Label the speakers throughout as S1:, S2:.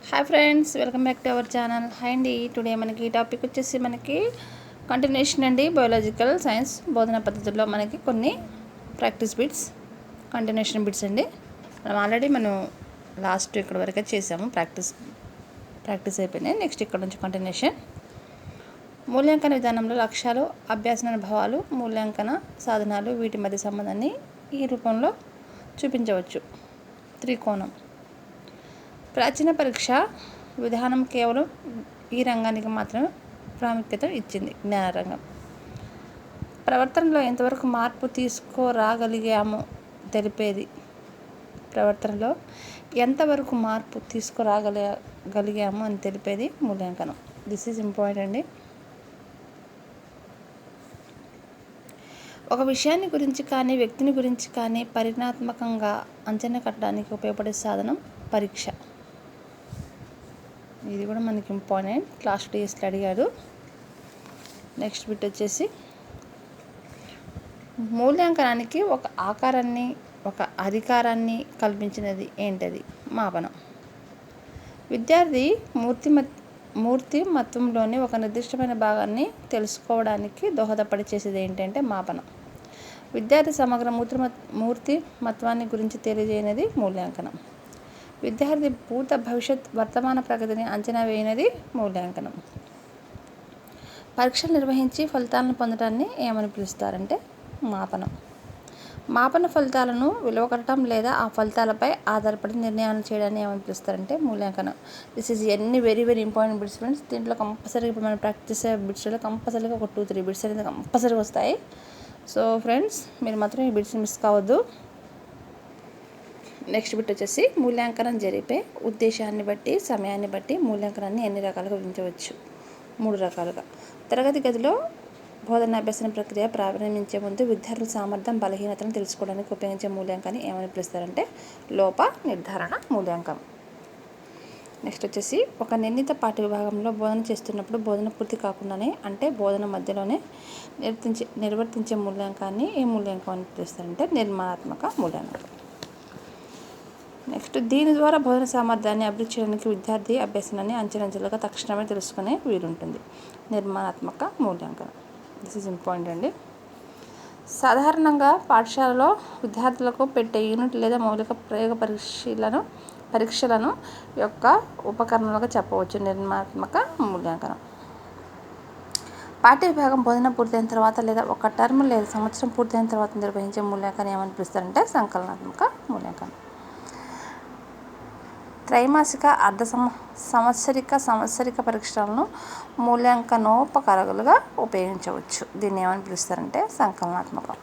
S1: Hi friends, welcome back to our channel. Hi అండి. Today మనకి topic వచ్చేసి continuation అండి. బయాలజికల్ సైన్స్ బోధన పద్ధతుల్లో మనకి కొన్ని ప్రాక్టీస్ బిట్స్, కంటిన్యూషన్ బిట్స్ అండి. మనం లాస్ట్ ఇక్కడ వరకే చేసాము. ప్రాక్టీస్ అయిపోయినాయి. నెక్స్ట్ ఇక్కడ నుంచి కంటిన్యూషన్. మూల్యాంకన విధానంలో లక్ష్యాలు, అభ్యాసన అనుభవాలు, మూల్యాంకన సాధనాలు, వీటి మధ్య సంబంధాన్ని ఈ రూపంలో చూపించవచ్చు. త్రికోణం. ప్రాచీన పరీక్ష విధానం కేవలం ఈ రంగానికి మాత్రమే ప్రాముఖ్యత ఇచ్చింది. జ్ఞానరంగం. ప్రవర్తనలో ఎంతవరకు మార్పు తీసుకురాగలిగామో తెలిపేది. ప్రవర్తనలో ఎంతవరకు మార్పు తీసుకురాగలిగామో అని తెలిపేది మూల్యాంకనం. దిస్ ఈజ్ ఇంపార్టెంట్ అండి. ఒక విషయాన్ని గురించి కానీ వ్యక్తిని గురించి కానీ పరిణాత్మకంగా అంచనా కట్టడానికి ఉపయోగపడే సాధనం పరీక్ష. ఇది కూడా మనకి ఇంపార్టెంట్. క్లాస్ డేస్లో అడిగాడు. నెక్స్ట్ బిట్ వచ్చేసి మూల్యాంకనానికి ఒక ఆకారాన్ని, ఒక అధికారాన్ని కల్పించినది ఏంటది? మాపనం. విద్యార్థి మూర్తిమత్వంలోని ఒక నిర్దిష్టమైన భాగాన్ని తెలుసుకోవడానికి దోహదపడి చేసేది ఏంటంటే మాపనం. విద్యార్థి సమగ్ర మూర్తిమత్వాన్ని గురించి తెలియజేయనది మూల్యాంకనం. విద్యార్థి భూత భవిష్యత్ వర్తమాన ప్రగతిని అంచనా వేయనది మూల్యాంకనం. పరీక్షలు నిర్వహించి ఫలితాలను పొందడాన్ని ఏమని పిలుస్తారంటే మాపనం. మాపన ఫలితాలను విలువకట్టడం లేదా ఆ ఫలితాలపై ఆధారపడి నిర్ణయాలు చేయడాన్ని ఏమని పిలుస్తారంటే మూల్యాంకనం. దిస్ ఈజ్ ఎన్ని very very important bits friends. దీంట్లో కంపల్సరీగా ఇప్పుడు మనం ప్రాక్టీస్ చేసే బిట్స్లో కంపల్సరీగా ఒక 2-3 బిట్స్ అనేది కంపల్సరీగా వస్తాయి. సో ఫ్రెండ్స్, మీరు మాత్రం ఈ బిట్స్ మిస్ కావద్దు. నెక్స్ట్ బిట్ వచ్చేసి మూల్యాంకనం జరిపే ఉద్దేశాన్ని బట్టి, సమయాన్ని బట్టి మూల్యాంకనాన్ని ఎన్ని రకాలుగా విభజించవచ్చు? 3 రకాలుగా. తరగతి గదిలో బోధనాభ్యసన ప్రక్రియ ప్రారంభించే ముందు విద్యార్థుల సామర్థ్యం, బలహీనతను తెలుసుకోవడానికి ఉపయోగించే మూల్యాంకనాన్ని ఏమని పిలుస్తారంటే లోప నిర్ధారణ మూల్యాంకనం. నెక్స్ట్ వచ్చేసి ఒక నిర్ణీత పాఠ్య విభాగంలో బోధన చేస్తున్నప్పుడు బోధన పూర్తి కాకుండానే, అంటే బోధన మధ్యలోనే నిర్వర్తించే మూల్యాంకనాన్ని ఏ మూల్యాంకనం అని పిలుస్తారంటే నిర్మాణాత్మక మూల్యాంకనం. నెక్స్ట్, దీని ద్వారా బోధన సామర్థ్యాన్ని అభివృద్ధి చేయడానికి విద్యార్థి అభ్యసనాన్ని అంచెలంచెలుగా తక్షణమే తెలుసుకునే వీలుంటుంది. నిర్మాణాత్మక మూల్యాంకనం. దిస్ ఈజ్ ఇంపార్టెంట్ అండి. సాధారణంగా పాఠశాలలో విద్యార్థులకు పెట్టే యూనిట్ లేదా మౌలిక ప్రయోగ పరీక్షలను యొక్క ఉపకరణలుగా చెప్పవచ్చు. నిర్మాణాత్మక మూల్యాంకనం. పాఠ్య విభాగం బోధన పూర్తయిన తర్వాత లేదా ఒక టర్మ్ లేదా సంవత్సరం పూర్తయిన తర్వాత నిర్వహించే మూల్యాంకనం ఏమని పిలుస్తారంటే సంకలనాత్మక మూల్యాంకనం. త్రైమాసిక, సంవత్సరిక పరీక్షలను మూల్యాంకనోపకరణాలుగా ఉపయోగించవచ్చు. దీన్ని ఏమని పిలుస్తారంటే సంకలనాత్మకం.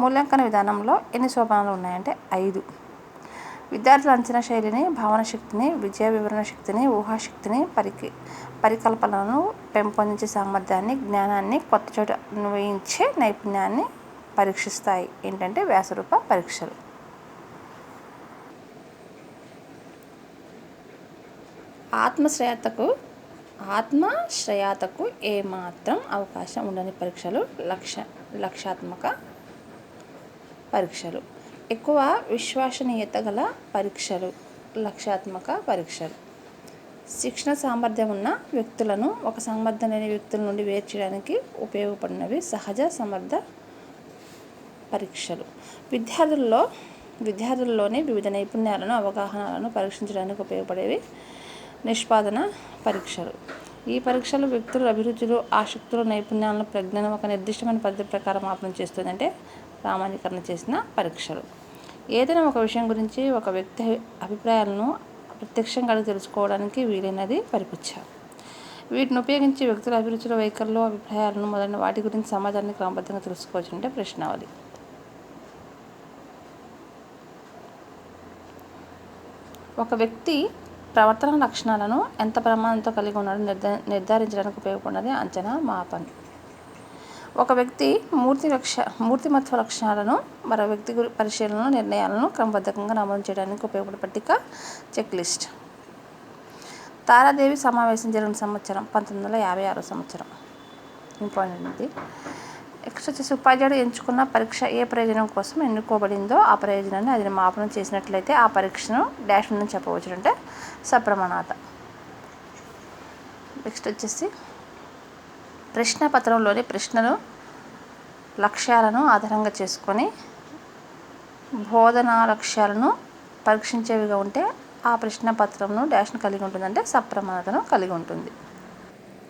S1: మూల్యాంకన విధానంలో ఎన్ని సోపానాలు ఉన్నాయంటే 5. విద్యార్థుల అంచనా శైలిని, భావన శక్తిని, విజయ వివరణ శక్తిని, ఊహాశక్తిని, పరికల్పనలను పెంపొందించే సామర్థ్యాన్ని, జ్ఞానాన్ని, కొత్త చోట అన్వయించే నైపుణ్యాన్ని పరీక్షిస్తాయి. ఏంటంటే వ్యాసరూప పరీక్షలు. ఆత్మశ్రయాతకు ఏమాత్రం అవకాశం ఉండని పరీక్షలు లక్ష్యాత్మక పరీక్షలు. ఎక్కువ విశ్వసనీయత గల పరీక్షలు లక్ష్యాత్మక పరీక్షలు. శిక్షణ సామర్థ్యం ఉన్న వ్యక్తులను ఒక సామర్థ్యం లేని వ్యక్తుల నుండి వేరు చేయడానికి ఉపయోగపడినవి సహజ సమర్థ పరీక్షలు. విద్యార్థుల్లోని వివిధ నైపుణ్యాలను, అవగాహనలను పరీక్షించడానికి ఉపయోగపడేవి నిష్పాదన పరీక్షలు. ఈ పరీక్షలు వ్యక్తుల అభిరుచులు, ఆసక్తులు, నైపుణ్యాలను, ప్రజ్ఞను ఒక నిర్దిష్టమైన పద్ధతి ప్రకారం మాపనం చేస్తుంది. అంటే ప్రామాణీకరణ చేసిన పరీక్షలు. ఏదైనా ఒక విషయం గురించి ఒక వ్యక్తి అభిప్రాయాలను ప్రత్యక్షంగా అడిగి తెలుసుకోవడానికి వీలైనది పరిపరీక్ష. వీటిని ఉపయోగించి వ్యక్తుల అభిరుచులు, వైఖరులు, అభిప్రాయాలను మొదలైన వాటి గురించి సమాజాన్ని క్రమబద్ధంగా తెలుసుకోవచ్చు. అంటే ప్రశ్నావళి. ఒక వ్యక్తి ప్రవర్తన లక్షణాలను ఎంత ప్రమాణంతో కలిగి ఉన్నాడో నిర్ధారించడానికి ఉపయోగపడినది అంచనా మాపనం. ఒక వ్యక్తి మూర్తిమత్వ లక్షణాలను, మరో వ్యక్తి పరిశీలనలు, నిర్ణయాలను క్రమబద్ధంగా నమోదు చేయడానికి ఉపయోగపడే పట్టిక చెక్ లిస్ట్. తారాదేవి సమావేశం జరిగిన సంవత్సరం 1956 సంవత్సరం. ఇంపార్టెంట్ ఇది. నెక్స్ట్ వచ్చేసి ఉపాధ్యాయుడు ఎంచుకున్న పరీక్ష ఏ ప్రయోజనం కోసం ఎన్నుకోబడిందో ఆ ప్రయోజనాన్ని అది మాపనం చేసినట్లయితే ఆ పరీక్షను డాష్ ఉందని చెప్పవచ్చు, అంటే సప్రమాణత. నెక్స్ట్ వచ్చేసి ప్రశ్నపత్రంలోని ప్రశ్నలు లక్ష్యాలను ఆధారంగా చేసుకొని బోధనా లక్ష్యాలను పరీక్షించేవిగా ఉంటే ఆ ప్రశ్నపత్రంను డాష్ను కలిగి ఉంటుంది, అంటే సప్రమాణతను కలిగి ఉంటుంది.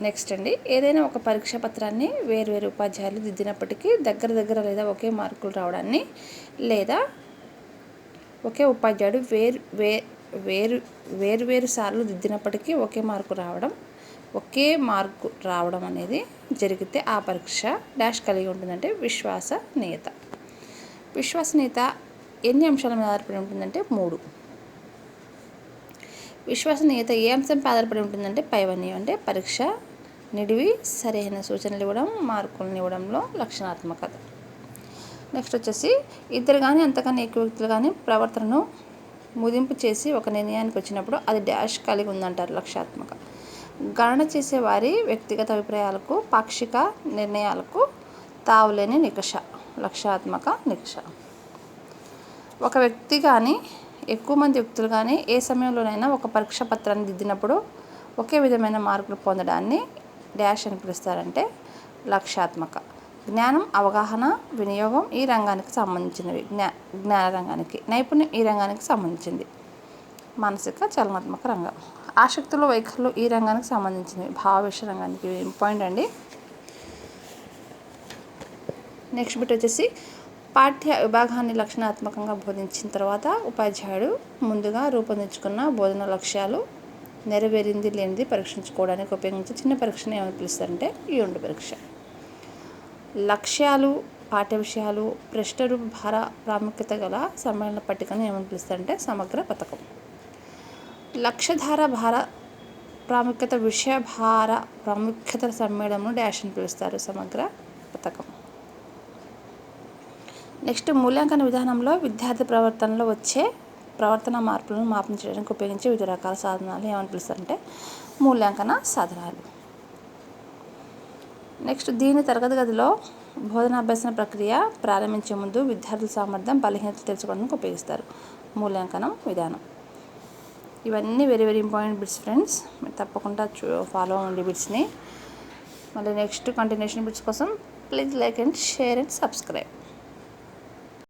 S1: నెక్స్ట్ అండి, ఏదైనా ఒక పరీక్షా పత్రాన్ని వేరు ఉపాధ్యాయులు దిద్దినప్పటికీ దగ్గర లేదా ఒకే మార్కులు రావడాన్ని, లేదా ఒకే ఉపాధ్యాయుడు వేరు సార్లు దిద్దినప్పటికీ ఒకే మార్కు రావడం అనేది జరిగితే ఆ పరీక్ష డాష్ కలిగి ఉంటుందంటే విశ్వసనీయత. విశ్వసనీయత ఎన్ని అంశాల మీద ఆధారపడి ఉంటుందంటే 3. విశ్వసనీయత ఏ అంశంపై ఆధారపడి ఉంటుందంటే పైవన్నీ, అంటే పరీక్ష నిడివి, సరైన సూచనలు ఇవ్వడం, మార్కులను ఇవ్వడంలో లక్షణాత్మకత. నెక్స్ట్ వచ్చేసి ఇద్దరు కానీ అంతకన్నా ఎక్కువ వ్యక్తులు కానీ ప్రవర్తనను ముదింపు చేసి ఒక నిర్ణయానికి వచ్చినప్పుడు అది డాష్ కలిగి ఉందంటారు, లక్ష్యాత్మక. గణన చేసే వారి వ్యక్తిగత అభిప్రాయాలకు, పాక్షిక నిర్ణయాలకు తావులేని నికష, లక్ష్యాత్మక నికష. ఒక వ్యక్తి కానీ ఎక్కువ మంది వ్యక్తులు కానీ ఏ సమయంలోనైనా ఒక పరీక్షా పత్రాన్ని దిద్దినప్పుడు ఒకే విధమైన మార్కులు పొందడాన్ని డాష్ అని పిలుస్తారంటే లక్ష్యాత్మక. జ్ఞానం, అవగాహన, వినియోగం ఈ రంగానికి సంబంధించినవి, జ్ఞాన రంగానికి. నైపుణ్యం ఈ రంగానికి సంబంధించింది, మానసిక చలనాత్మక రంగం. ఆసక్తులు, వైఖరులు ఈ రంగానికి సంబంధించినవి, భావవేశ రంగానికి. ఇంపార్టెంట్ అండి. నెక్స్ట్ బిట్ వచ్చేసి పాఠ్య విభాగాన్ని లక్షణాత్మకంగా బోధించిన తర్వాత ఉపాధ్యాయుడు ముందుగా రూపొందించుకున్న బోధన లక్ష్యాలు నెరవేరింది లేనిది పరీక్షించుకోవడానికి ఉపయోగించే చిన్న పరీక్షను ఏమని పిలుస్తారంటే యూనిట్ పరీక్ష. లక్ష్యాలు, పాఠ్య విషయాలు, ప్రశ్నరూప భార ప్రాముఖ్యత గల సమ్మేళన పట్టికను ఏమని పిలుస్తారంటే సమగ్ర పథకం. లక్ష్యధార భార ప్రాముఖ్యత, విషయ భార ప్రాముఖ్యత సమ్మేళనను డాష్ అని పిలుస్తారు, సమగ్ర పథకం. నెక్స్ట్ మూల్యాంకన విధానంలో విద్యార్థి ప్రవర్తనలో వచ్చే ప్రవర్తన మార్పులను మాపనం చేయడానికి ఉపయోగించే వివిధ రకాల సాధనాలు ఏమని పిలుస్తారంటే మూల్యాంకన సాధనాలు. నెక్స్ట్ దీని తరగతి గదిలో బోధనాభ్యసన ప్రక్రియ ప్రారంభించే ముందు విద్యార్థుల సామర్థ్యం, బలహీనతలు తెలుసుకోవడానికి ఉపయోగిస్తారు, మూల్యాంకనం విధానం. ఇవన్నీ వెరీ ఇంపార్టెంట్ బిట్స్ ఫ్రెండ్స్. మీరు తప్పకుండా ఫాలో అవ్వండి బిట్స్ని. మళ్ళీ నెక్స్ట్ కంటిన్యూషన్ బిట్స్ కోసం please like and share and subscribe.